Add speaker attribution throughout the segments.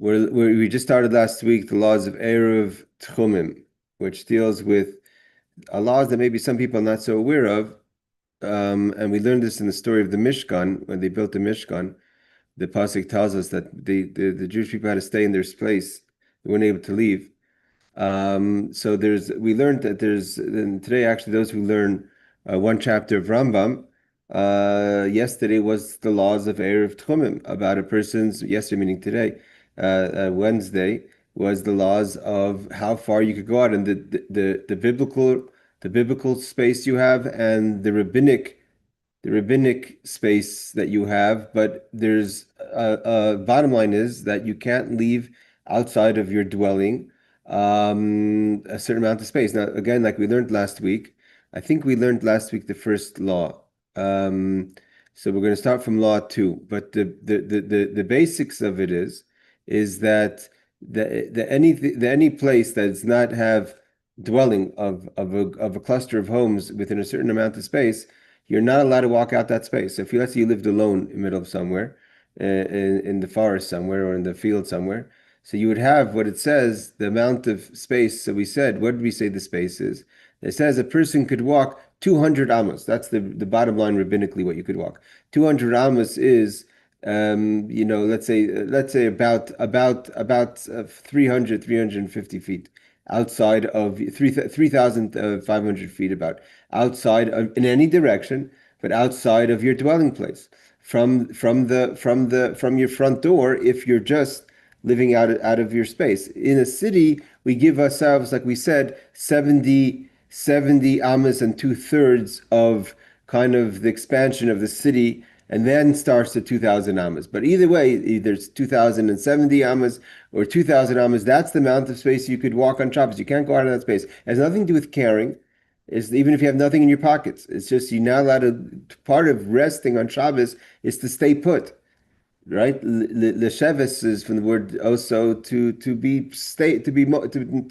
Speaker 1: We just started last week the laws of Eiruvei Techumin, which deals with laws that maybe some people are not so aware of. And we learned this in the story of the Mishkan. When they built the Mishkan, the pasuk tells us that the Jewish people had to stay in their place; they weren't able to leave. So we learned that and today actually those who learn one chapter of Rambam. Yesterday was the laws of Eiruvei Techumin about a person's. Yesterday meaning today. Wednesday was the laws of how far you could go out, and the biblical space you have, and the rabbinic space that you have. But there's bottom line is that you can't leave outside of your dwelling a certain amount of space. Now, again, like we learned last week, I think we learned last week the first law. So we're going to start from law 2, but the basics of it is that any place that does not have dwelling of a cluster of homes within a certain amount of space, you're not allowed to walk out that space. So if let's say you lived alone in the middle of somewhere, in the forest somewhere or in the field somewhere, so you would have what it says, the amount of space. So we said, what did we say the space is? It says a person could walk 200 amos. That's the bottom line rabbinically what you could walk. 200 amos is let's say about 350 feet outside of 3,500 feet about outside of, in any direction, but outside of your dwelling place from your front door if you're just living out of your space. In a city, we give ourselves, like we said, 70 amas and 2/3 of kind of the expansion of the city, and then starts to 2,000 amas. But either way, either it's 2,070 amas or 2,000 amas. That's the amount of space you could walk on Shabbos. You can't go out of that space. It has nothing to do with caring. It's even if you have nothing in your pockets. It's just you're not allowed to. Part of resting on Shabbos is to stay put. Right, Lesheves is from the word also to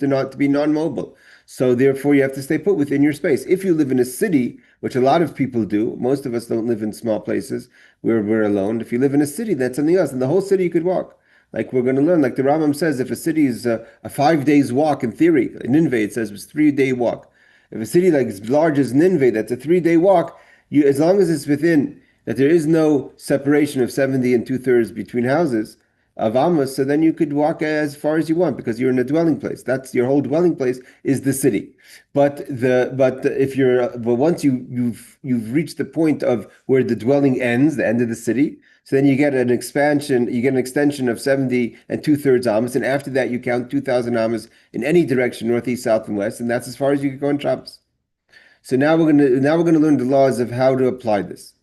Speaker 1: not to be non-mobile. So therefore, you have to stay put within your space. If you live in a city, which a lot of people do, most of us don't live in small places where we're alone. If you live in a city, that's something else. In the whole city, you could walk. Like we're going to learn, like the Rambam says, if a city is a 5 days walk, in theory, in Nineveh it says it was 3-day walk. If a city like as large as Nineveh, that's a 3-day walk. You, as long as it's within that there is no separation of 70 and 2/3 between houses of Amos, so then you could walk as far as you want because you're in a dwelling place. That's your whole dwelling place is the city. But once you've reached the point of where the dwelling ends, the end of the city, so then you get an extension of 70 and 2/3 Amos, and after that you count 2,000 Amos in any direction, northeast, south, and west, and that's as far as you can go on Shabbos. So now we're gonna learn the laws of how to apply this.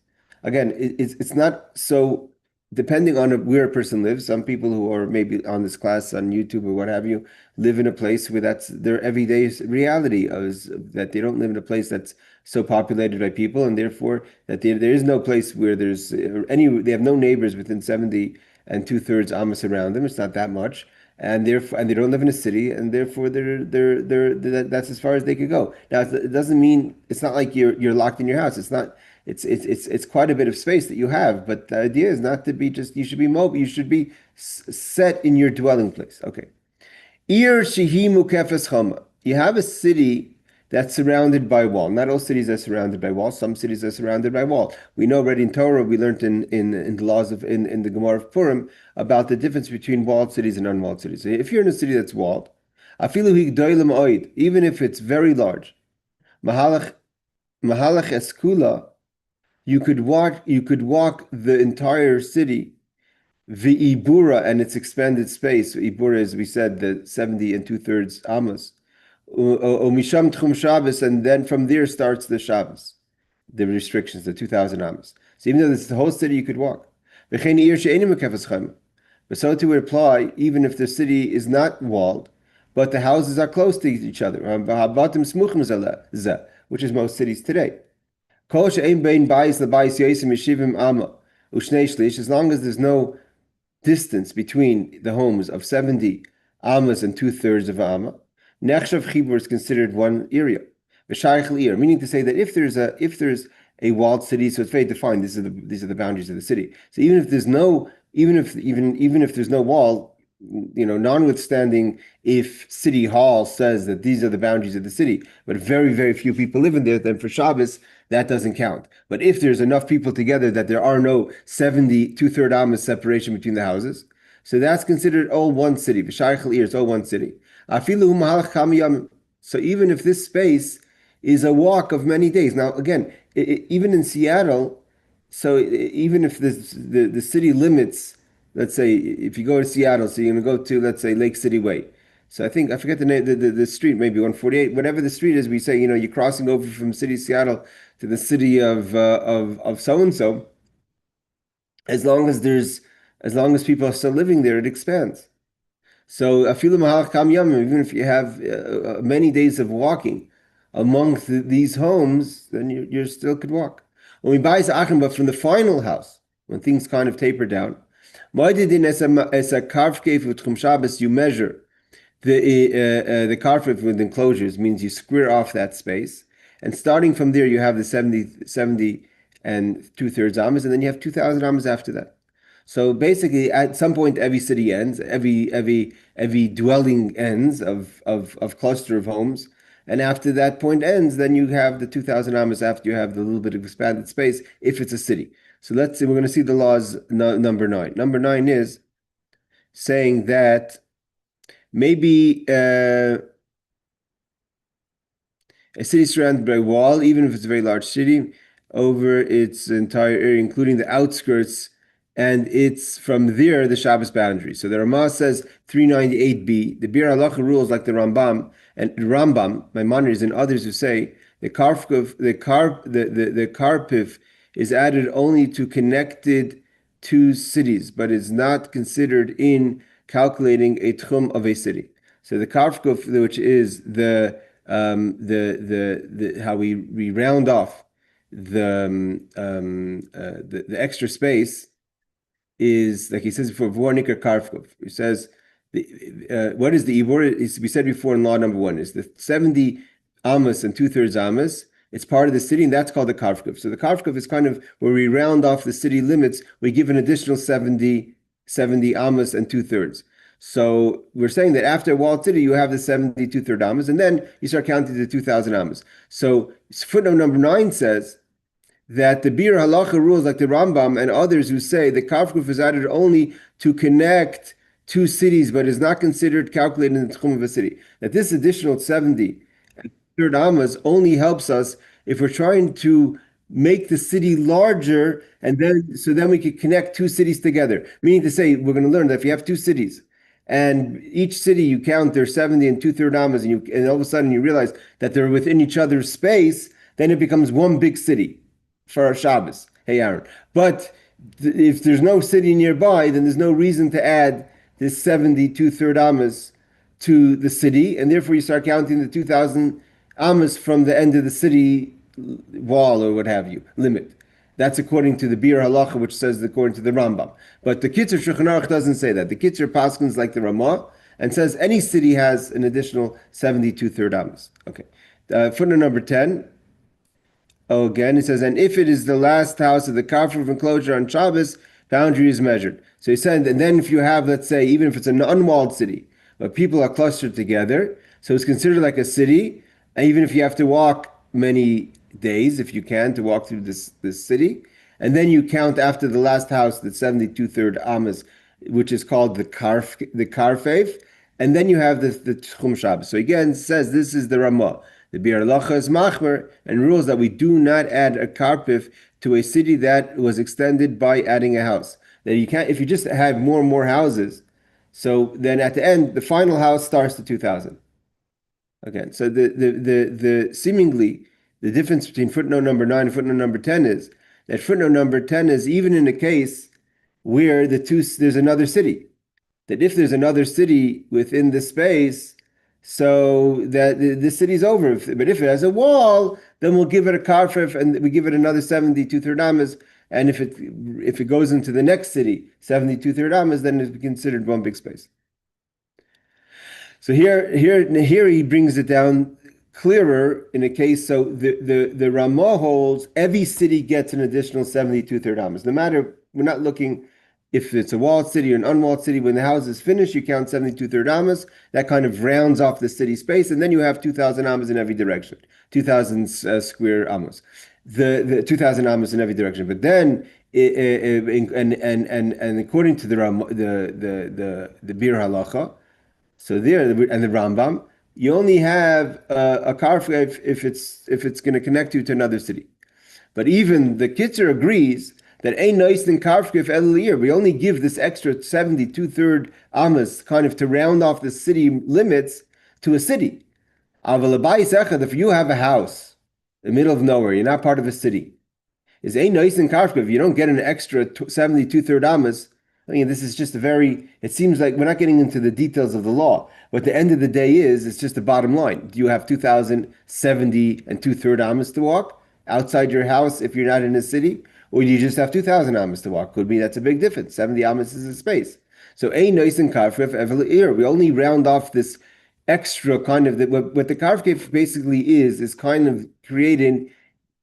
Speaker 1: Again, it's not so depending on where a person lives. Some people who are maybe on this class on YouTube or what have you live in a place where that's their everyday reality is that they don't live in a place that's so populated by people, and therefore that there is no place where there's they have no neighbors within 70 and 2/3 amos around them. It's not that much. And therefore, and they don't live in a city, and therefore that's as far as they could go. Now, it doesn't mean it's not like you're locked in your house. It's not. It's quite a bit of space that you have, but the idea is not to be just, you should be mobile, you should be set in your dwelling place. Okay. Ir shehi mukefes chama. You have a city that's surrounded by wall. Not all cities are surrounded by wall. Some cities are surrounded by wall. We know already in Torah, we learned in the laws of in the Gemara of Purim about the difference between walled cities and unwalled cities. So if you're in a city that's walled, afilu higdoilim oid, even if it's very large, mahalach eskula, you could walk the entire city, Ibura and its expanded space. Ibura, as we said, the 70 and 2/3 amos. Misham tchum Shabbos, and then from there starts the Shabbos, the restrictions, the 2,000 amos. So even though this is the whole city, you could walk. But so to apply, even if the city is not walled, but the houses are close to each other, which is most cities today. As long as there's no distance between the homes of 70 amas and 2/3 of amma, nechshav chibur is considered one area. Meaning to say that if there's a walled city, so it's very defined. These are the boundaries of the city. So even if there's no wall, notwithstanding if City Hall says that these are the boundaries of the city, but very, very few people live in there, then for Shabbos, that doesn't count. But if there's enough people together that there are no 70 two-third amas separation between the houses, so that's considered all one city. V'shaychel ir, it's all one city. Afilu mahalach kam yamim. So even if this space is a walk of many days. Now, again, even in Seattle, so even if the city limits, let's say if you go to Seattle, so you're going to go to, let's say, Lake City Way. So I forget the name, the street, maybe 148, whatever the street is, we say, you're crossing over from city of Seattle to the city of so and so. As long as people are still living there, it expands. So afilu mahalach kam yamim, even if you have many days of walking among these homes, then you still could walk. When we buy achim, but from the final house, when things kind of taper down, as a carved cave with Chum Shabbos, you measure the carved with enclosures, means you square off that space, and starting from there, you have the 70 and two-thirds amas, and then you have 2,000 amas after that. So basically, at some point, every city ends, every dwelling ends of cluster of homes, and after that point ends, then you have the 2,000 amas after you have the little bit of expanded space, if it's a city. So let's see, we're going to see the laws number 9. Number 9 is saying that maybe a city surrounded by a wall, even if it's a very large city, over its entire area, including the outskirts, and it's from there the Shabbos boundary. So the Ramah says 398b. The Bir Halacha rules like the Rambam, Maimonides, and others who say the karpiv is added only to connected two cities, but is not considered in calculating a tchum of a city. So the karfkuf, which is the how we round off the extra space, is like he says before, vornikar karfkuf. He says, what is the ibor? We said before in law number 1 is the 70 amas and two-thirds amas. It's part of the city, and that's called the karfkuf. So the karfkuf is kind of where we round off the city limits. We give an additional 70 amas and two-thirds. So we're saying that after a walled city, you have the 70 two-third amas, and then you start counting the 2,000 amas. So footnote number 9 says that the Bir Halacha rules like the Rambam and others who say the Kafkuf is added only to connect two cities, but is not considered calculated in the Tchum of a city. That this additional 70 third amas only helps us if we're trying to make the city larger, and then we could connect two cities together. Meaning to say, we're going to learn that if you have two cities, and each city you count their 70 and two-third amas, and all of a sudden you realize that they're within each other's space, then it becomes one big city for our Shabbos. Hey, Aaron. But if there's no city nearby, then there's no reason to add this 70 two-third amas to the city, and therefore you start counting the 2,000 amas from the end of the city wall or what have you, limit. That's according to the Bir Halacha, which says according to the Rambam. But the Kitzur Shulchan Aruch doesn't say that. The Kitzur paskins like the Ramah and says any city has an additional 72 third amas. Okay. Footnote number 10. Oh, again, it says, and if it is the last house of the Kafir enclosure on Shabbos, boundary is measured. So he said, and then if you have, let's say, even if it's an unwalled city, but people are clustered together, so it's considered like a city, and even if you have to walk many days, if you can, to walk through this city, and then you count after the last house, the 72 third amas, which is called the karfeif, and then you have the Tchum Shabbos. So again, it says this is the Ramah. The Bir Halacha is machmer and rules that we do not add a karpif to a city that was extended by adding a house. That you can't, if you just have more and more houses, so then at the end, the final house starts to 2,000. Okay, so the seemingly the difference between footnote number 9 and footnote number 10 is that footnote number 10 is even in a case where there's another city. That if there's another city within the space, so that the city's over. But if it has a wall, then we'll give it a karfif and we give it another 72 third amas. And if it goes into the next city, 72 third amas, then it's considered one big space. So here he brings it down clearer in a case. So the Ramah holds every city gets an additional 72 third amas. No matter, we're not looking If it's a walled city or an unwalled city, when the house is finished, you count 72 third amas. That kind of rounds off the city space, and then you have 2,000 amas in every direction, 2,000 square amas, the 2,000 amas in every direction. But then, and according to the Bir Halacha, so there and the Rambam, you only have a karf if it's going to connect you to another city. But even the Kitzur agrees that ain't nice than karfkif el. We only give this extra 72 third amas kind of to round off the city limits to a city. If you have a house in the middle of nowhere, you're not part of a city, is ain't nice than karfkif. You don't get an extra 72 third amas. I mean, this is just it seems like we're not getting into the details of the law. But the end of the day it's just the bottom line. Do you have 2,070 and 2/3 amas to walk outside your house if you're not in a city? Or do you just have 2,000 amas to walk? Could be that's a big difference. 70 amas is a space. So a nice and karfif ever. We only round off this extra kind of what the karfif basically is kind of creating.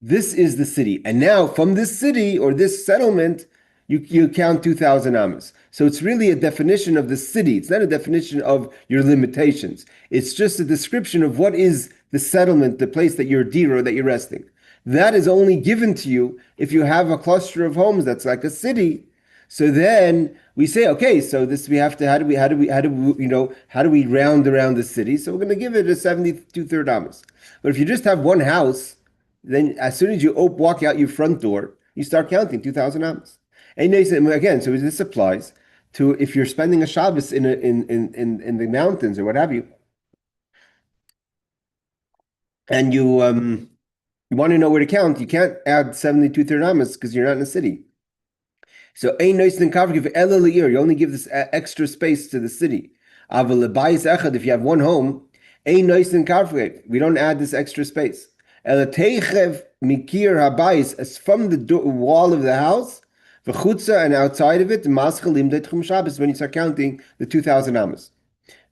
Speaker 1: This is the city, and now from this city or this settlement, you count 2,000 amas. So it's really a definition of the city. It's not a definition of your limitations. It's just a description of what is the settlement, the place that you're dira, that you're resting. That is only given to you if you have a cluster of homes that's like a city. So then we say, okay, so this we have to how do we round around the city? So we're going to give it a 72 third amas. But if you just have one house, then as soon as you walk out your front door, you start counting 2,000 amas. And again, so this applies to if you're spending a Shabbos in the mountains or what have you, and you want to know where to count, you can't add 72 third amas because you're not in a city. So ein nois den kavrik ela you only give this extra space to the city. Aval lebayis echad, if you have one home, ein nois den kavrik, we don't add this extra space. Ela teichev mikir habayis, as from the wall of the house, v'chutza, and outside of it, maschalim detchum Shabbos, when you start counting the 2,000 amas.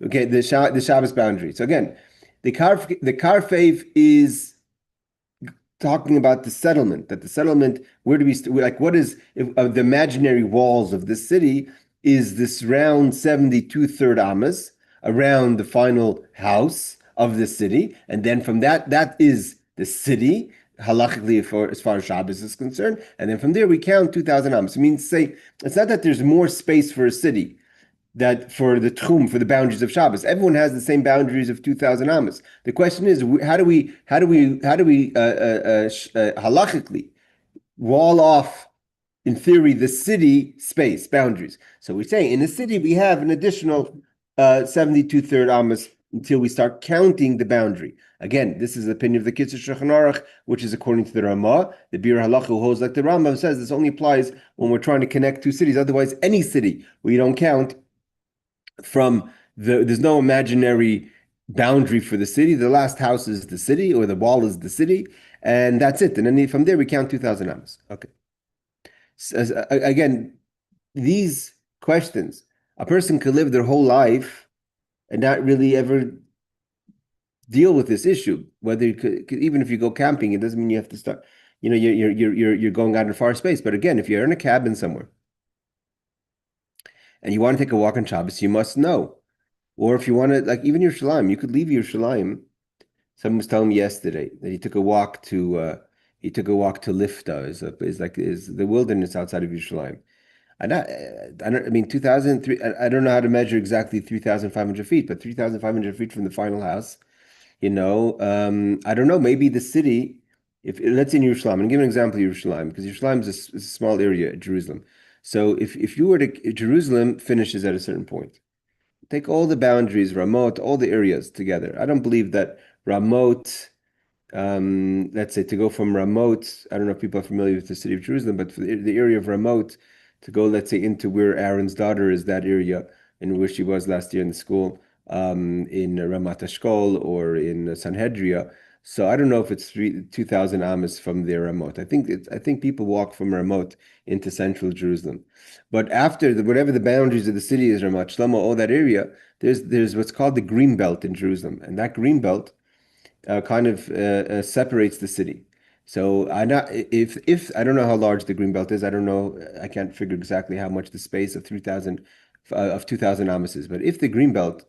Speaker 1: Okay, the Shabbos boundary. So again, the karfev is talking about the settlement, that the settlement, where do we, what is, the imaginary walls of the city is this round 72 third amas around the final house of the city. And then from that is the city, halachically, as far as Shabbos is concerned. And then from there, we count 2,000 amas. It means, say, it's not that there's more space for a city, that for the tchum, for the boundaries of Shabbos, everyone has the same boundaries of 2,000 amas. The question is, how do we halachically wall off, in theory, the city space boundaries? So we say in the city we have an additional 72 third amas until we start counting the boundary. Again, this is the opinion of the Kitzur Shulchan Aruch, which is according to the Ramah. The Bir Halacha holds like the Rambam says this only applies when we're trying to connect two cities. Otherwise, any city where you don't count from there's no imaginary boundary for the city. The last house is the city, or the wall is the city, and that's it. And then from there we count 2,000 amas. Okay. So, again, these questions, a person could live their whole life and not really ever deal with this issue. Whether you could, even if you go camping, it doesn't mean you have to start. You're going out in a far space. But again, if you're in a cabin somewhere and you want to take a walk on Shabbos, you must know. Or if you want to, like even Yerushalayim, you could leave Yerushalayim. Someone was telling me yesterday that he took a walk to Lifta, is the wilderness outside of Yerushalayim. I mean 2,003. I don't know how to measure exactly 3,500 feet, but 3,500 feet from the final house. I don't know. Maybe the city. If let's say in Yerushalayim, I'm going to give an example of Yerushalayim because Yerushalayim is a small area, Jerusalem. So if you were to, Jerusalem finishes at a certain point. Take all the boundaries, Ramot, all the areas together. I don't believe that Ramot, let's say to go from Ramot, I don't know if people are familiar with the city of Jerusalem, but for the area of Ramot, to go, let's say, into where Aaron's daughter is, that area in where she was last year in the school, in Ramat Eshkol or in Sanhedria. So I don't know if it's 2,000 amas from their Ramot. I think people walk from Ramot into central Jerusalem. But after whatever the boundaries of the city is, Ramat Shlomo, all that area, there's what's called the green belt in Jerusalem, and that green belt kind of separates the city. So I not if I don't know how large the green belt is. I don't know. I can't figure exactly how much the space of 3,000 of 2,000 amas is. But if the green belt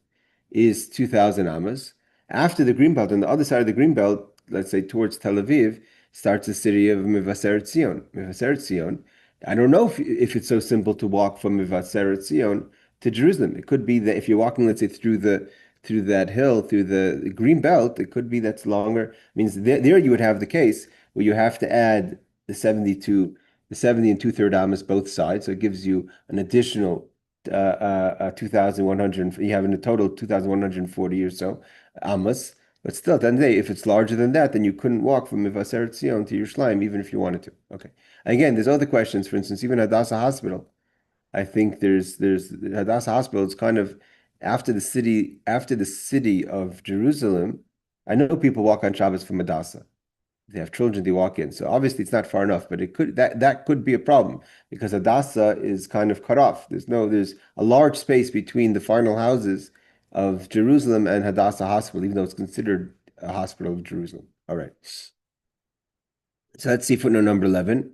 Speaker 1: is 2,000 amas, after the green belt, on the other side of the green belt, let's say towards Tel Aviv, starts the city of Mevaseret Zion. Mevaseret Zion. I don't know if it's so simple to walk from Mevaseret Zion to Jerusalem. It could be that if you're walking, let's say, through that hill, through the green belt, it could be that's longer. It means there you would have the case where you have to add the 70 and two-third amas both sides. So it gives you an additional 2,100. You have in a total 2,140 or so amas. But still, at the end of the day, if it's larger than that, then you couldn't walk from Mevaseret Zion to Yerushalayim, even if you wanted to. Okay. Again, there's other questions. For instance, even Hadassah Hospital. I think there's Hadassah Hospital. It's kind of after the city of Jerusalem. I know people walk on Shabbos from Hadassah. They have children, they walk in. So obviously it's not far enough, but it could that could be a problem because Hadassah is kind of cut off. There's a large space between the final houses of Jerusalem and Hadassah Hospital, even though it's considered a hospital of Jerusalem. All right. So let's see footnote number 11.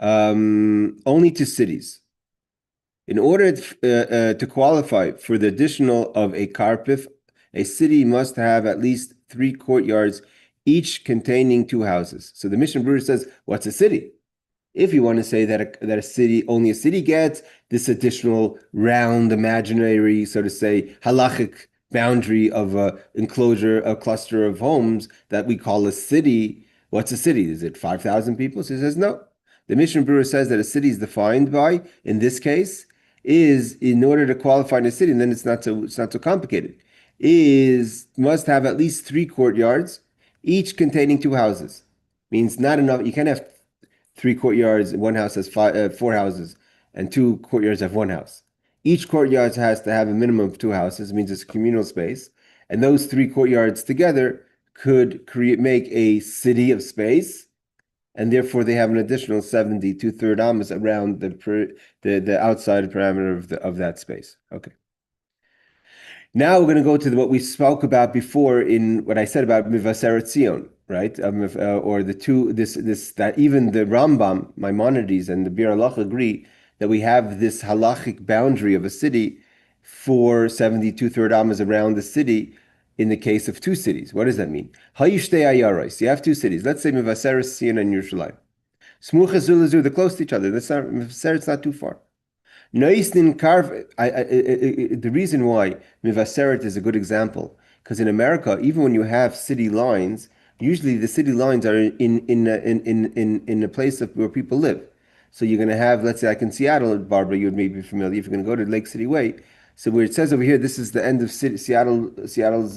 Speaker 1: Only to cities. In order to qualify for the additional of a karpif, a city must have at least 3 courtyards, each containing 2 houses. So the Mishnah Berurah says, what's a city? If you want to say that a city, only a city gets this additional round, imaginary, so to say, halachic boundary of a enclosure, a cluster of homes that we call a city. What's a city? Is it 5,000 people? So he says, no. The Mishnah Berurah says that a city is defined by, in this case, is in order to qualify in a city, and then it's not so complicated, is must have at least 3 courtyards, each containing 2 houses. Means not enough. You can't have 3 courtyards. One house has 4 houses, and 2 courtyards have 1 house. Each courtyard has to have a minimum of 2 houses. It means it's a communal space, and those 3 courtyards together could make a city of space, and therefore they have an additional 70 two-third amas around the outside parameter of that space. Okay. Now we're going to go to what we spoke about before in what I said about Mivaseret Zion, right? Or the two that even the Rambam, Maimonides, and the Bir Halacha agree that we have this halachic boundary of a city for 70 two-third amas around the city in the case of 2 cities. What does that mean? Hayishtei ayaros. You have 2 cities. Let's say Mivaseret Zion and Yerushalayim. Smucha Zulazu, they're close to each other. Mivaseret's not too far. Noisnin Karv, the reason why Mivaseret is a good example, because in America, even when you have city lines, usually the city lines are in a place where people live. So you're going to have, let's say, like in Seattle, Barbara, you would maybe be familiar. If you're going to go to Lake City Way, so where it says over here, this is the end of Seattle's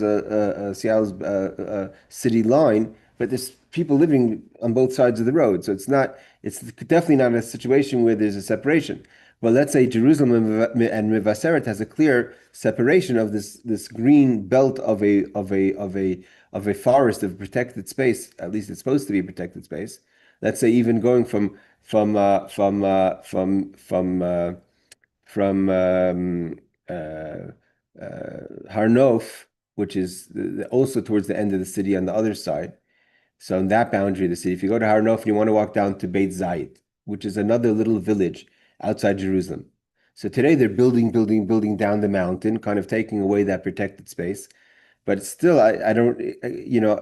Speaker 1: city line, but there's people living on both sides of the road. So it's definitely not a situation where there's a separation. Well, let's say Jerusalem and Mevaseret has a clear separation of this green belt of a forest of protected space. At least it's supposed to be a protected space. Let's say even going from Har Nof, which is also towards the end of the city on the other side. So on that boundary of the city, if you go to Har Nof and you want to walk down to Beit Zayit, which is another little village outside Jerusalem. So today they're building down the mountain, kind of taking away that protected space. But still, I don't,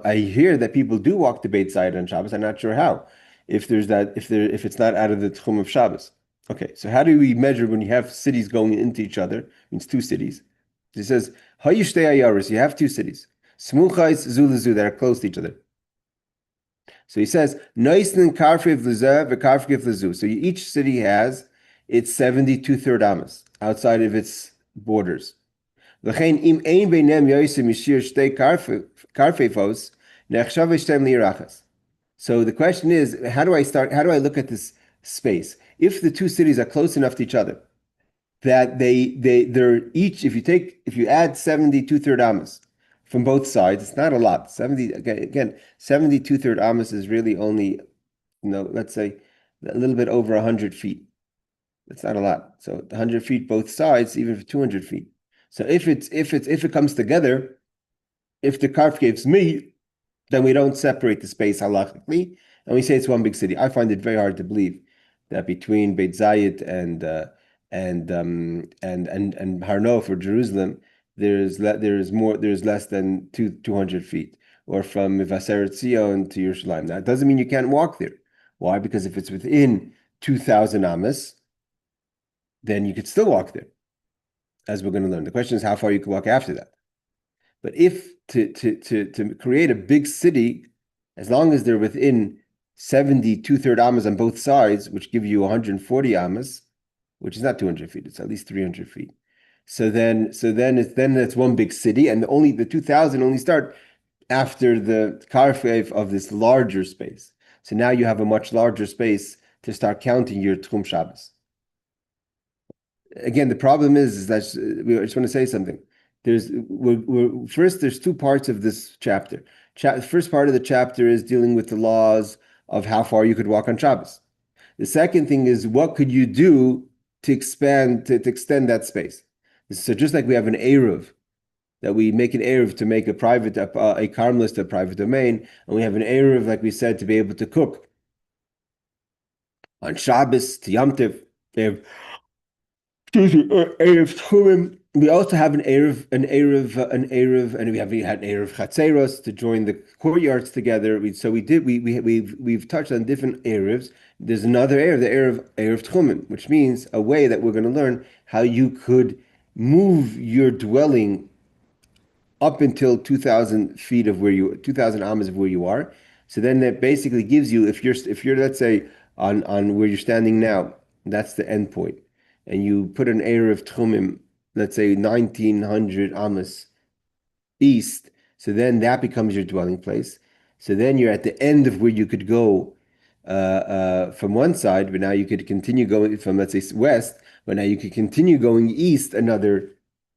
Speaker 1: I hear that people do walk to Beit Zayit on Shabbos. I'm not sure how, if it's not out of the Tchum of Shabbos. Okay, so how do we measure when you have cities going into each other? It means 2 cities. It says, Hayishtei ayaros, you have 2 cities. Smuchais zulazu, that are close to each other. So he says, Noisnin karfiv l'zeh v'karfiv l'zu. So each city has its 70 two-third amas outside of its borders. L'chein im ein beinem yosim yishir shtei karfifos nechshav shtem li'irachas. So the question is, how do I look at this space? If the 2 cities are close enough to each other, that they're each, if you add 70 two-third amas from both sides, it's not a lot. 70, again, 70 two-third amas is really only, let's say a little bit over 100 feet. That's not a lot. So 100 feet both sides, even for 200 feet. So if it comes together, if the karf gives me then we don't separate the space halachically, and we say it's one big city. I find it very hard to believe that between Beit Zayit and Har Nof or Jerusalem, there's less than 200 feet, or from Mevaseret Zion to Yerushalayim. Now, it doesn't mean you can't walk there. Why? Because if it's within 2,000 amas, then you could still walk there, as we're going to learn. The question is how far you can walk after that. But if to create a big city, as long as they're within 70 2/3 amas on both sides, which give you 140 amas, which is not 200 feet, it's at least 300 feet. So then it's one big city, and only the 2,000 only start after the karfev of this larger space. So now you have a much larger space to start counting your Tchum Shabbos. Again, the problem is that I just want to say something. First, there's two parts of this chapter. The first part of the chapter is dealing with the laws of how far you could walk on Shabbos. The second thing is what could you do to extend that space. So just like we have an Eiruv, that we make an Eiruv to make a karmelis a private domain, and we have an Eiruv, like we said, to be able to cook on Shabbos to Yom Tov. Eiruvei Techumin. We also have an Eiruv, and we had an Eiruv Chatzeros to join the courtyards together. We've touched on different Eiruvs. There's another Eiruv, the Eiruv Techumin, which means a way that we're going to learn how you could move your dwelling up until 2,000 feet of 2,000 amas of where you are. So then that basically gives you, if you're let's say on where you're standing now, that's the end point, and you put an Eruv Tchumim, let's say 1,900 amas east, so then that becomes your dwelling place. So then you're at the end of where you could go from one side, but now you could continue going from, let's say, west, but now you could continue going east another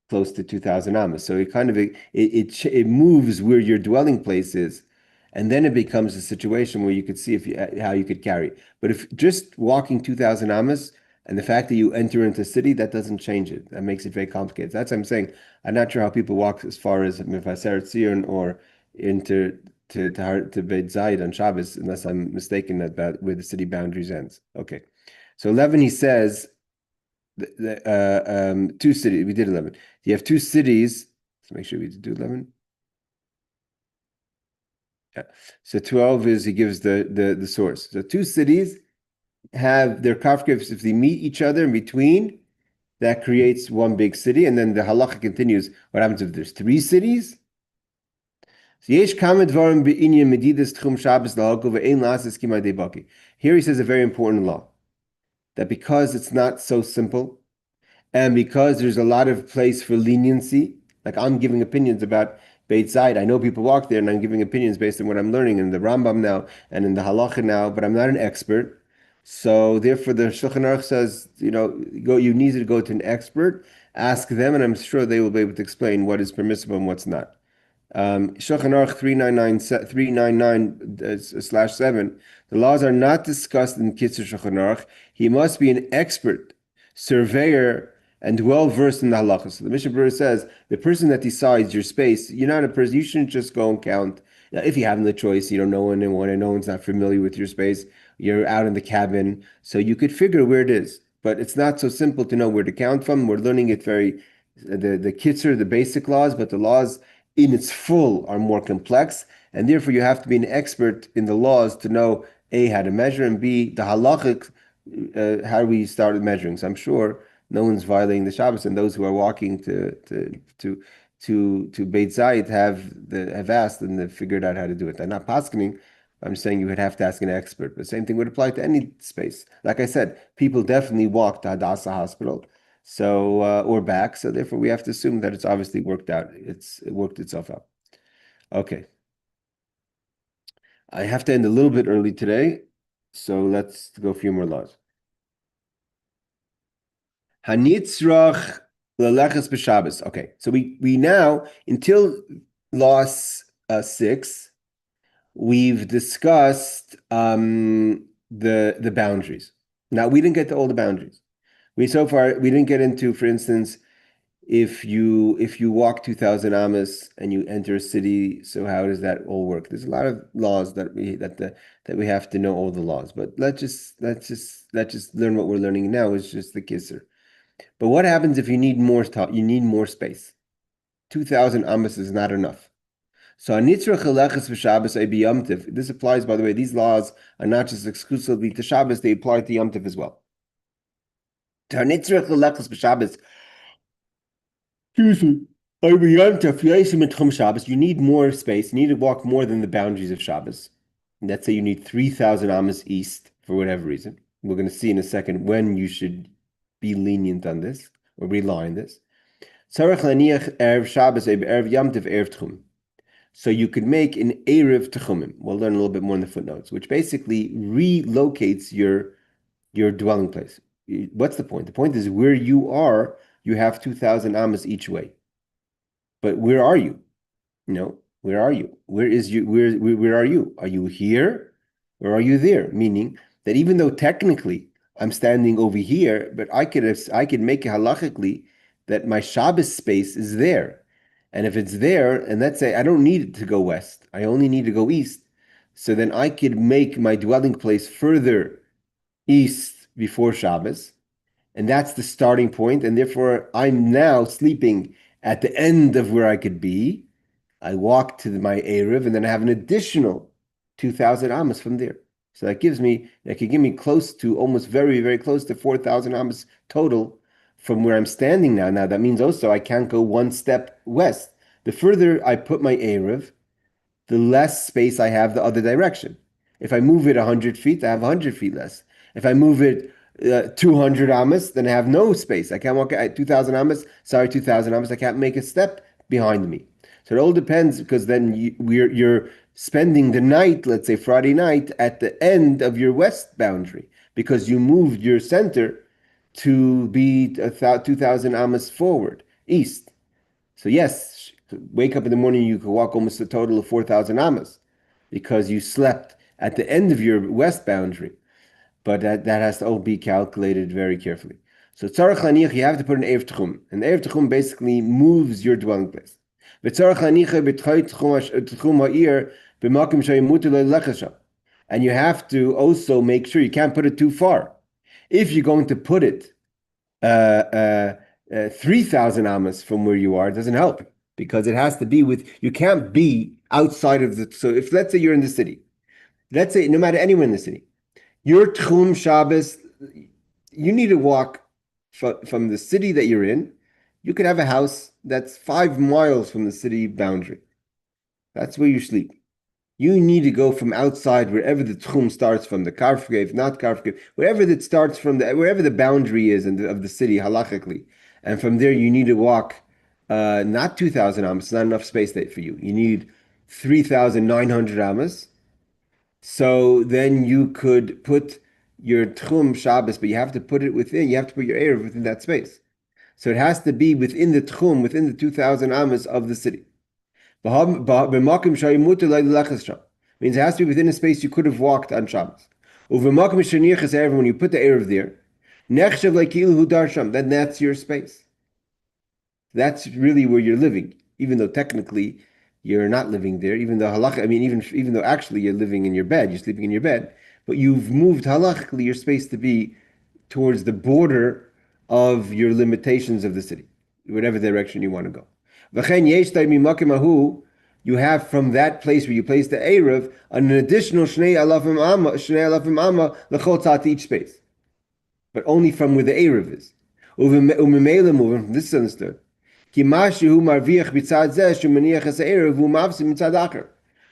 Speaker 1: close to 2,000 amas. So it moves where your dwelling place is, and then it becomes a situation where you could see how you could carry. But if just walking 2,000 amas, and the fact that you enter into a city, that doesn't change it. That makes it very complicated. That's what I'm saying. I'm not sure how people walk as far as Mevaseret Zion or into to Beit Zayit on Shabbos, unless I'm mistaken about where the city boundaries ends. Okay. So 11, he says, two cities. We did 11. You have two cities. Let's make sure we do 11. Yeah. So 12 is, he gives the source. So two cities have their kafkevs, if they meet each other in between, that creates one big city. And then the halacha continues. What happens if there's three cities? Here he says a very important law, that because it's not so simple, and because there's a lot of place for leniency, like I'm giving opinions about Beit Zayit. I know people walk there, and I'm giving opinions based on what I'm learning in the Rambam now and in the Halacha now, but I'm not an expert. So therefore, the Shulchan Aruch says, you need to go to an expert, ask them, and I'm sure they will be able to explain what is permissible and what's not. Shulchan Aruch 399/7. The laws are not discussed in Kitzur Shulchan Aruch. He must be an expert, surveyor, and well versed in the halachos. So the Mishnah Berurah says the person that decides your space, you're not a person. You shouldn't just go and count. Now, if you have the choice, you don't know anyone, and no one's not familiar with your space. You're out in the cabin, so you could figure where it is. But it's not so simple to know where to count from. We're learning it the Kitzur, the basic laws, but the laws in its full are more complex, and therefore you have to be an expert in the laws to know A, how to measure, and B, the halachic, how we started measuring. So I'm sure no one's violating the Shabbos, and those who are walking to Beit Zayit have asked and they've figured out how to do it. They're not paskening. I'm saying you would have to ask an expert. But the same thing would apply to any space. Like I said, people definitely walk to Hadassah Hospital, so or back. So therefore, we have to assume that it's obviously worked out. It worked itself out. Okay. I have to end a little bit early today, so let's go a few more laws. Hanitzrach leleches b'Shabbos. Okay, so we now, until law 6, we've discussed the boundaries. Now we didn't get to all the boundaries. We didn't get into, for instance, if you walk 2,000 amas and you enter a city, so how does that all work? There's a lot of laws that we have to know all the laws, but let's just learn what we're learning now is just the kisser. But what happens if you need more you need more space? 2,000 amas is not enough. So anitzrach halachos v'Shabbos ay b'Yom Tov. This applies, by the way. These laws are not just exclusively to Shabbos; they apply to Yom Tov as well. Anitzrach halachos v'Shabbos. Excuse me. Ay b'Yom Tov v'yaisim etchum Shabbos. You need more space. You need to walk more than the boundaries of Shabbos. Let's say you need 3,000 amas east for whatever reason. We're going to see in a second when you should be lenient on this or rely on this. Tzarech laniach erev Shabbos ay b'erev Yom Tov erev Tchum. So you could make an Eiruv Techumin. We'll learn a little bit more in the footnotes, which basically relocates your dwelling place. What's the point? The point is where you are, you have 2,000 amas each way. But where are you? Where are you? Where are you? Are you here or are you there? Meaning that even though technically I'm standing over here, but I could make it halachically that my Shabbos space is there. And if it's there, and let's say I don't need it to go west, I only need to go east, so then I could make my dwelling place further east before Shabbos, and that's the starting point, and therefore I'm now sleeping at the end of where I could be. I walk to my Eruv, and then I have an additional 2,000 amas from there. So that could give me close to, almost very, very close to 4,000 amas total from where I'm standing now. Now, that means also I can't go one step west. The further I put my Eruv, the less space I have the other direction. If I move it 100 feet, I have 100 feet less. If I move it 200 amas, then I have no space. I can't walk at 2,000 amas. Sorry, 2,000 amas. I can't make a step behind me. So it all depends because then you're spending the night, let's say Friday night, at the end of your west boundary because you moved your center to be 2,000 amas forward, east. So yes, wake up in the morning, you could walk almost a total of 4,000 amas because you slept at the end of your west boundary. But that has to all be calculated very carefully. So tzarech laniach, you have to put an Eiruv Techum. And the Eiruv Techum basically moves your dwelling place. And you have to also make sure you can't put it too far. If you're going to put it 3,000 amas from where you are, it doesn't help because it has to be you can't be outside of so if let's say you're in the city, let's say no matter anywhere in the city, your Tchum Shabbos, you need to walk from the city that you're in. You could have a house that's 5 miles from the city boundary. That's where you sleep. You need to go from outside wherever the Tchum starts from, the Karfgev, not Karfgev, wherever it starts from, wherever the boundary is of the city halachically. And from there, you need to walk not 2,000 amas, it's not enough space for you. You need 3,900 amas. So then you could put your Tchum Shabbos, but you have to put it within, you have to put your Eruv within that space. So it has to be within the Tchum, within the 2,000 amas of the city. Means it has to be within a space you could have walked on Shabbos. When you put the Eruv there, then that's your space. That's really where you're living, even though technically you're not living there, even though even though actually you're living in your bed, you're sleeping in your bed, but you've moved halachically your space to be towards the border of your limitations of the city, whatever direction you want to go. You have from that place where you place the Eruv an additional Shnei Alafim Amma L'chol each space, but only from where the Eruv is. This is understood.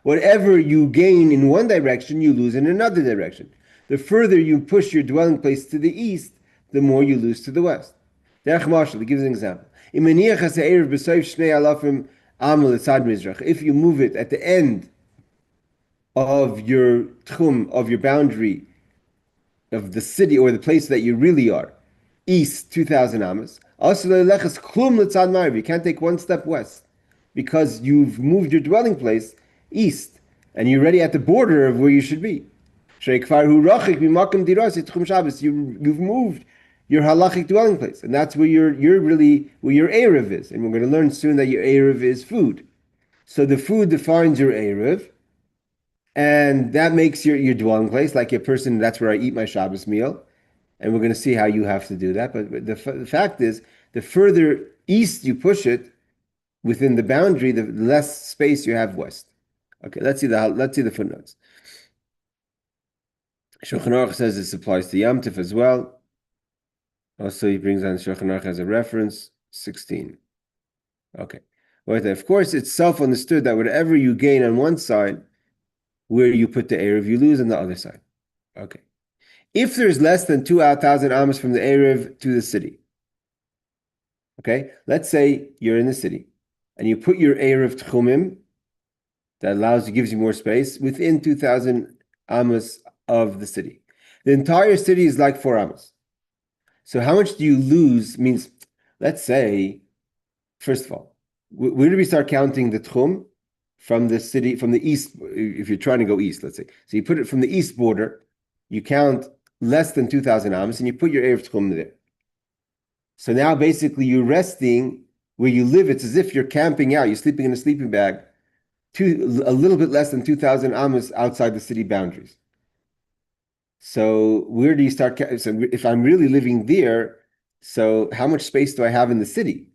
Speaker 1: Whatever you gain in one direction, you lose in another direction. The further you push your dwelling place to the east, the more you lose to the west. Derech Marshall, he gives an example. If you move it at the end of your tchum, of your boundary, of the city or the place that you really are, east 2,000 amas, you can't take one step west because you've moved your dwelling place east and you're already at the border of where you should be. You've moved your halachic dwelling place, and that's where you're really where your Eiruv is. And we're going to learn soon that your Eiruv is food. So the food defines your Eiruv, and that makes your dwelling place. Like a person, that's where I eat my Shabbos meal, and we're going to see how you have to do that. But the fact is, the further east you push it within the boundary, the less space you have west. Okay, let's see the footnotes. Shulchan Aruch says this applies to Yom Tov as well. Also, he brings on Shulchan Aruch as a reference, 16. Okay. Well, of course, it's self-understood that whatever you gain on one side, where you put the Eiruv, you lose on the other side. Okay. If there's less than 2,000 amos from the Eiruv to the city, okay, let's say you're in the city, and you put your Eiruvei Techumin, that gives you more space, within 2,000 amos of the city. The entire city is like 4 amos. So how much do you lose? Means, let's say, first of all, where do we start counting the tchum? From the city, from the east, if you're trying to go east, let's say. So you put it from the east border, you count less than 2,000 amos, and you put your Eiruvei Techumin there. So now basically you're resting where you live. It's as if you're camping out. You're sleeping in a sleeping bag, a little bit less than 2,000 amos outside the city boundaries. So where do you start? So if I'm really living there, so how much space do I have in the city?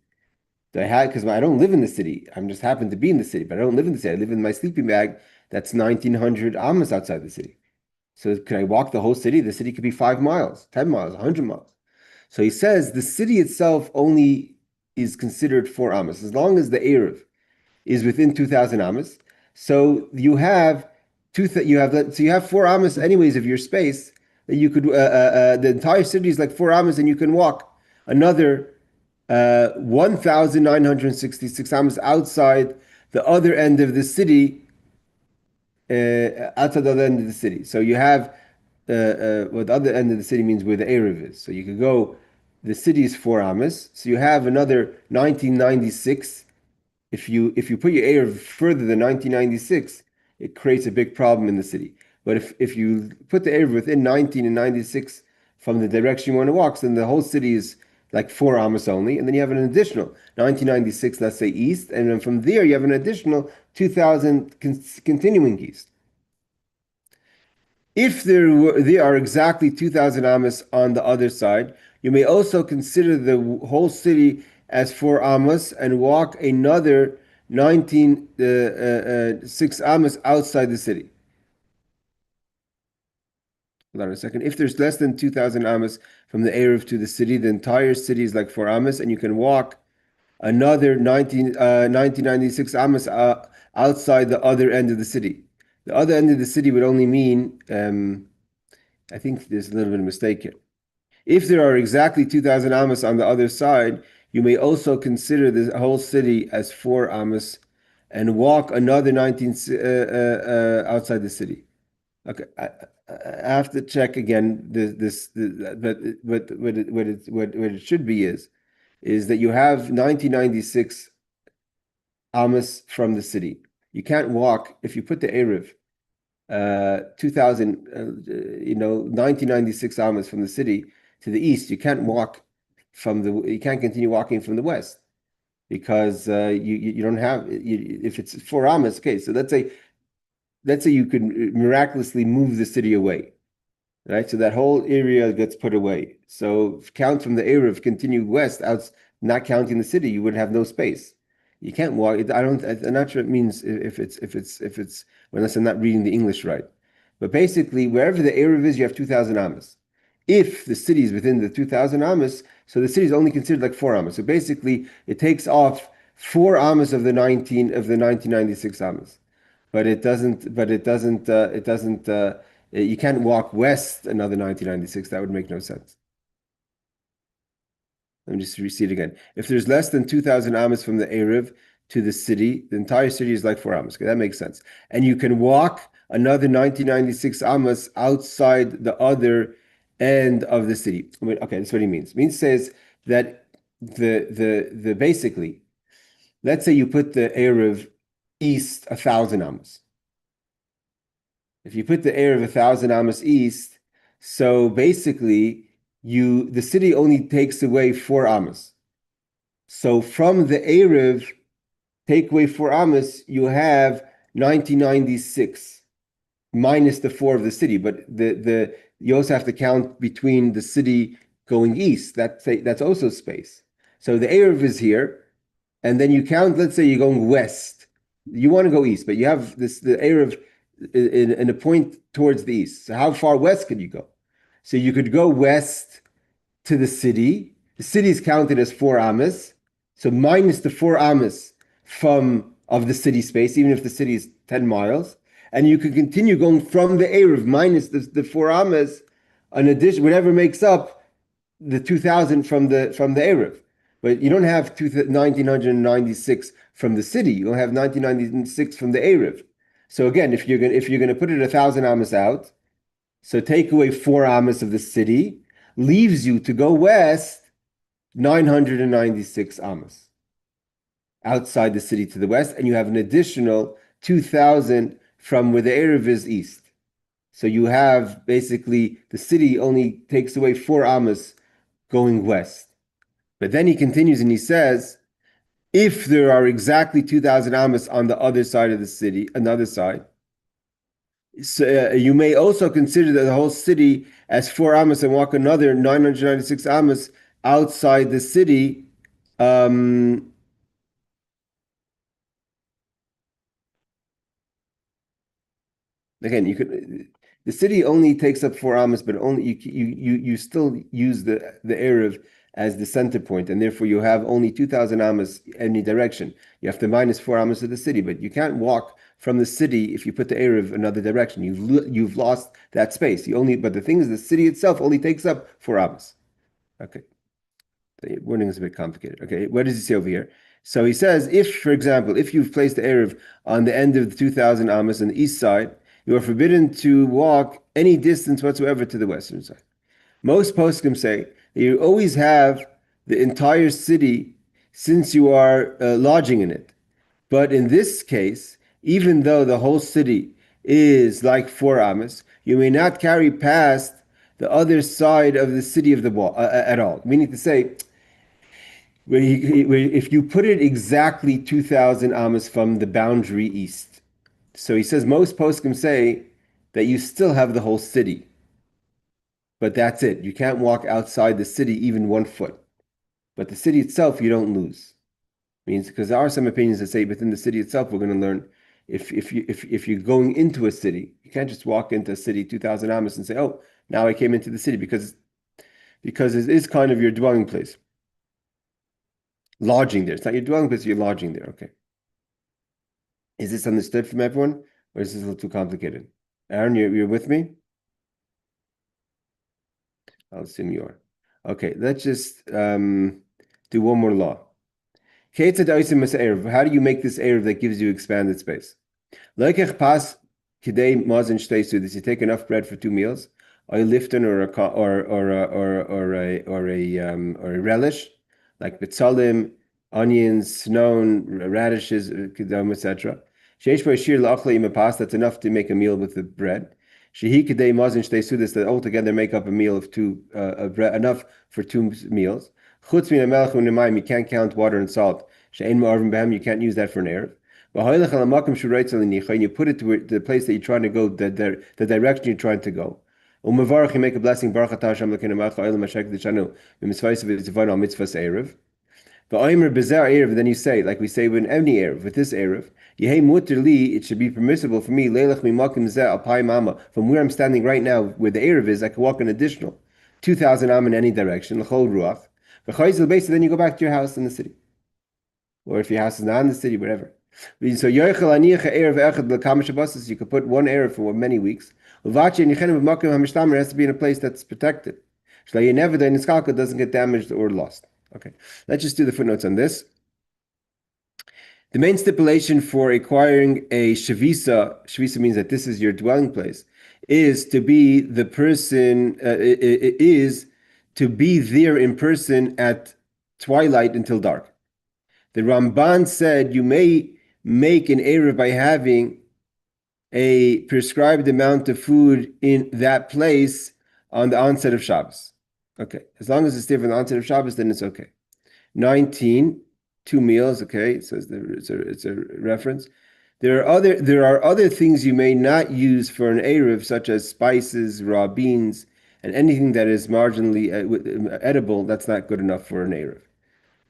Speaker 1: Do I have, because I don't live in the city. I'm just happen to be in the city, but I don't live in the city. I live in my sleeping bag that's 1,900 amos outside the city. So could I walk the whole city? The city could be 5 miles, 10 miles, 100 miles. So he says the city itself only is considered 4 amos, as long as the Eiruv is within 2,000 amos. So you have 4 amos anyways of your space that you could. The entire city is like 4 amos, and you can walk another 1,966 amos outside the other end of the city. Outside the other end of the city. So you have what the other end of the city means where the Eiruv is. So you could go. The city is 4 amos, so you have another 1996. If you put your Eiruv further than 1996, it creates a big problem in the city. But if you put the Eiruv within 1996 from the direction you want to walk, then the whole city is like 4 amos only, and then you have an additional 1996, let's say east, and then from there you have an additional 2,000 continuing east. If there are exactly 2,000 amos on the other side, you may also consider the whole city as 4 amos and walk another 6 amos outside the city. Hold on a second. If there's less than 2,000 amos from the Eiruv to the city, the entire city is like 4 amos, and you can walk another 1996 amos outside the other end of the city. The other end of the city would only mean, I think there's a little bit of mistake here. If there are exactly 2,000 amos on the other side, you may also consider the whole city as 4 amos and walk another 19 outside the city. Okay, I have to check again. But what it should be is that you have 1996 amos from the city. You can't walk if you put the Eiruv 2,000, 1996 amos from the city to the east. You can't you can't continue walking from the west because you don't have. If it's 4 amos, okay. So let's say you could miraculously move the city away, right? So that whole area gets put away. So count from the Eiruv, continue west, out, not counting the city, you would have no space. You can't walk. I'm not sure it means if it's unless I'm not reading the English right. But basically, wherever the Eiruv is, you have 2,000 amos. If the city is within the 2,000 amos, so the city is only considered like 4 amos. So basically, it takes off 4 amos of the 1996 amos. But it doesn't. You can't walk west another 1996. That would make no sense. Let me just read it again. If there's less than 2,000 amos from the Eiruv to the city, the entire city is like 4 amos. Okay, that makes sense. And you can walk another 1996 amos outside the other end of the city. Okay, that's what he means. Means says that the basically, let's say you put the Eiruv east 1,000 amos. If you put the Eiruv 1,000 amos east, so basically the city only takes away 4 amos. So from the Erev, take away 4 amos, you have 1996 minus the 4 of the city. But you also have to count between the city going east. That's also space. So the Erev is here, and then you count. Let's say you're going west. You want to go east, but you have the Erev in a point towards the east. So how far west could you go? So you could go west to the city. The city is counted as 4 amos. So minus the 4 amos of the city space, even if the city is 10 miles. And you can continue going from the Erev minus the 4 amos, an addition, whatever makes up the 2000 from the Erev. But you don't have 1996 from the city. You don't have 1996 from the Erev. So again, if you're going to put it 1,000 amos out, so take away 4 amos of the city, leaves you to go west 996 amos outside the city to the west, and you have an additional 2,000 from where the Erev is east. So you have basically the city only takes away 4 amos going west. But then he continues and he says, if there are exactly 2,000 amos on the other side of the city, another side, so you may also consider the whole city as 4 amos and walk another 996 amos outside the city. Again, the city only takes up 4 amos, but only you still use the Erev as the center point, and therefore you have only 2,000 amos any direction. You have to minus 4 amos of the city, but you can't walk from the city if you put the Erev another direction. You've lost that space. But the thing is, the city itself only takes up 4 amos. Okay, the wording is a bit complicated. Okay, what does he say over here? So he says, if, for example, if you've placed the Erev on the end of the 2,000 amos on the east side, you are forbidden to walk any distance whatsoever to the western side. Most poskim say that you always have the entire city since you are lodging in it. But in this case, even though the whole city is like 4 amos, you may not carry past the other side of the city of the wall at all. Meaning to say, if you put it exactly 2,000 amos from the boundary east, so he says most poskim say that you still have the whole city, but that's it. You can't walk outside the city even 1 foot. But the city itself, you don't lose. Means because there are some opinions that say within the city itself, we're going to learn if you're going into a city, you can't just walk into a city 2,000 amos and say, oh, now I came into the city because it is kind of your dwelling place. Lodging there. It's not your dwelling place, you're lodging there. Okay. Is this understood from everyone, or is this a little too complicated? Aaron, you're with me? I'll assume you are. Okay, let's just do one more law. How do you make this Erev that gives you expanded space? You take enough bread for 2 meals, or a lifton or a relish, like betzalim, onions, snow, radishes, etc. That's enough to make a meal with the bread. That altogether make up a meal of bread, enough for 2 meals. You can't count water and salt. You can't use that for an Erev. And you put it to the place that you're trying to go, the direction you're trying to go. You make a blessing. Then you say, like we say with any Erev, with this Erev, it should be permissible for me, from where I'm standing right now, where the Erev is, I can walk an additional 2,000 am in any direction, then you go back to your house in the city. Or if your house is not in the city, whatever. So you could put 1 Erev for many weeks. It has to be in a place that's protected. It doesn't get damaged or lost. Okay, let's just do the footnotes on this. The main stipulation for acquiring a shavisa means that this is your dwelling place, is to be the person, is to be there in person at twilight until dark. The Ramban said you may make an Erev by having a prescribed amount of food in that place on the onset of Shabbos. Okay. As long as it's different on the onset of Shabbos, then it's okay. 19, 2 meals. Okay. It says it's a reference. There are other things you may not use for an Eruv, such as spices, raw beans, and anything that is marginally edible. That's not good enough for an Eruv.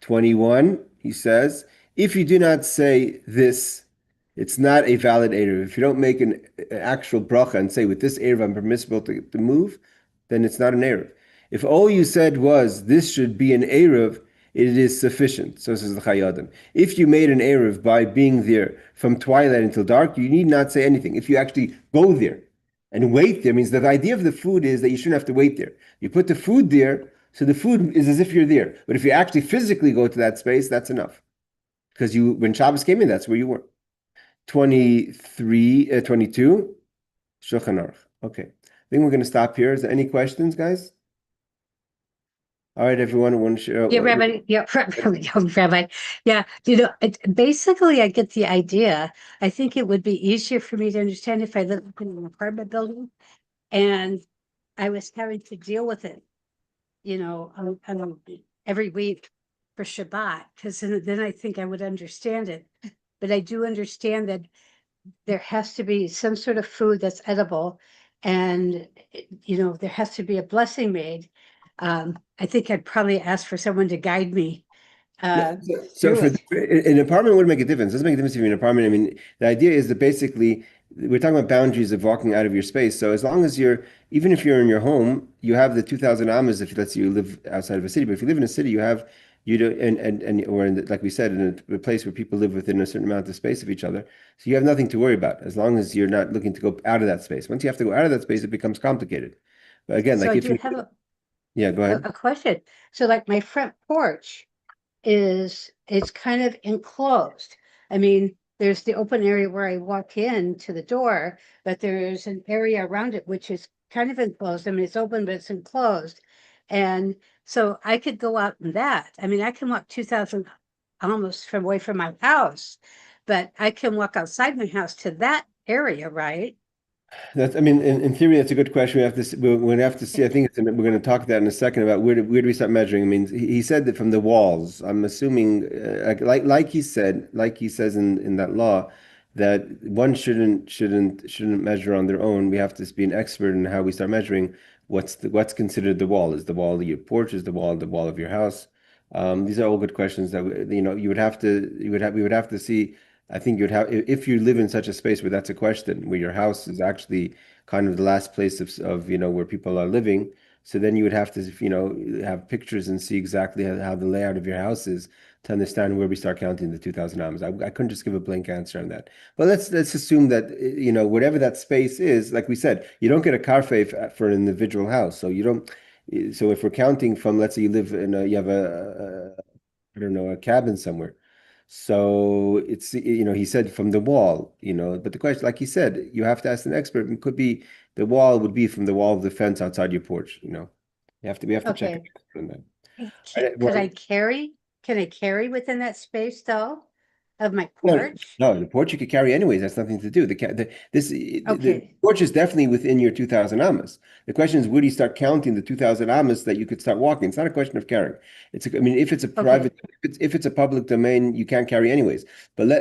Speaker 1: 21, he says, if you do not say this, it's not a valid Eruv. If you don't make an actual bracha and say, with this Eruv, I'm permissible to move, then it's not an Eruv. If all you said was, this should be an Eruv, it is sufficient. So says the Chayadim. If you made an Eruv by being there from twilight until dark, you need not say anything. If you actually go there and wait there, means that the idea of the food is that you shouldn't have to wait there. You put the food there, so the food is as if you're there. But if you actually physically go to that space, that's enough. Because when Shabbos came in, that's where you were. 22, Shulchan Aruch. Okay. I think we're going to stop here. Is there any questions, guys? All right, everyone. Want to share?
Speaker 2: Yeah, Rabbi. Yeah, Rabbi. Yeah, basically, I get the idea. I think it would be easier for me to understand if I lived in an apartment building and I was having to deal with it, every week for Shabbat, because then I think I would understand it. But I do understand that there has to be some sort of food that's edible, and there has to be a blessing made. I think I'd probably ask for someone to guide me
Speaker 1: So
Speaker 2: through
Speaker 1: for
Speaker 2: it.
Speaker 1: an apartment would make a difference. It doesn't make a difference if you're in an apartment. I mean, the idea is that basically we're talking about boundaries of walking out of your space. So as long as even if you're in your home, you have the 2,000 amas if let's say you live outside of a city. But if you live in a city, you do, or like we said, in a place where people live within a certain amount of space of each other. So you have nothing to worry about as long as you're not looking to go out of that space. Once you have to go out of that space, it becomes complicated. But again,
Speaker 2: So
Speaker 1: like
Speaker 2: I
Speaker 1: if
Speaker 2: do
Speaker 1: you,
Speaker 2: have
Speaker 1: yeah, go ahead.
Speaker 2: a question. So like my front porch it's kind of enclosed. I mean, there's the open area where I walk in to the door, but there's an area around it which is kind of enclosed. I mean, it's open, but it's enclosed. And so I could go out in that. I mean, I can walk 2,000 almost from away from my house, but I can walk outside my house to that area, right?
Speaker 1: I mean, in theory, that's a good question. We're going to have to see. I think we're going to talk that in a second about where do we start measuring. I mean, he said that from the walls. I'm assuming, like he said, like he says in that law, that one shouldn't measure on their own. We have to be an expert in how we start measuring what's considered the wall. Is the wall of your porch? Is the wall of your house? These are all good questions that you would have to we would have to see. I think you'd have if you live in such a space where that's a question, where your house is actually kind of the last place of where people are living. So then you would have to have pictures and see exactly how the layout of your house is to understand where we start counting the 2,000 ams. I couldn't just give a blank answer on that. But let's assume that whatever that space is, like we said, you don't get a carfe for an individual house, so you don't. So if we're counting from, let's say you have I don't know, a cabin somewhere. So it's, he said from the wall, but the question, like he said, you have to ask an expert. It could be the wall would be from the wall of the fence outside your porch. We have to check
Speaker 2: Okay.
Speaker 1: on that.
Speaker 2: Could
Speaker 1: Well,
Speaker 2: I carry? Can I carry within that space though of my
Speaker 1: no,
Speaker 2: porch?
Speaker 1: no, the porch you could carry anyways. That's nothing to do. The
Speaker 2: Okay.
Speaker 1: porch is definitely within your 2,000 amas. The question is, where do you start counting the 2,000 amas that you could start walking? It's not a question of carrying. I mean, if it's a
Speaker 2: Okay.
Speaker 1: private, if it's a public domain, you can't carry anyways. But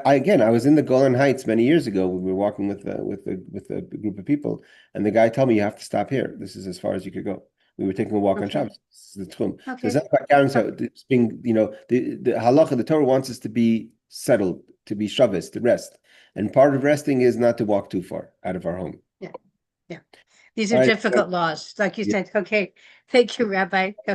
Speaker 1: again, I was in the Golan Heights many years ago. We were walking with a group of people, and the guy told me you have to stop here. This is as far as you could go. We were taking a walk on
Speaker 2: Okay.
Speaker 1: Shabbos. This is the tchum. So it's
Speaker 2: Okay.
Speaker 1: not about carrying. So it's being, the halacha, the Torah wants us to be settled, to be Shabbos, to rest. And part of resting is not to walk too far out of our home.
Speaker 2: Yeah. Yeah. These
Speaker 1: All
Speaker 2: are
Speaker 1: right.
Speaker 2: difficult laws, like you
Speaker 1: Yeah.
Speaker 2: said. Okay. Thank you, Rabbi. Okay.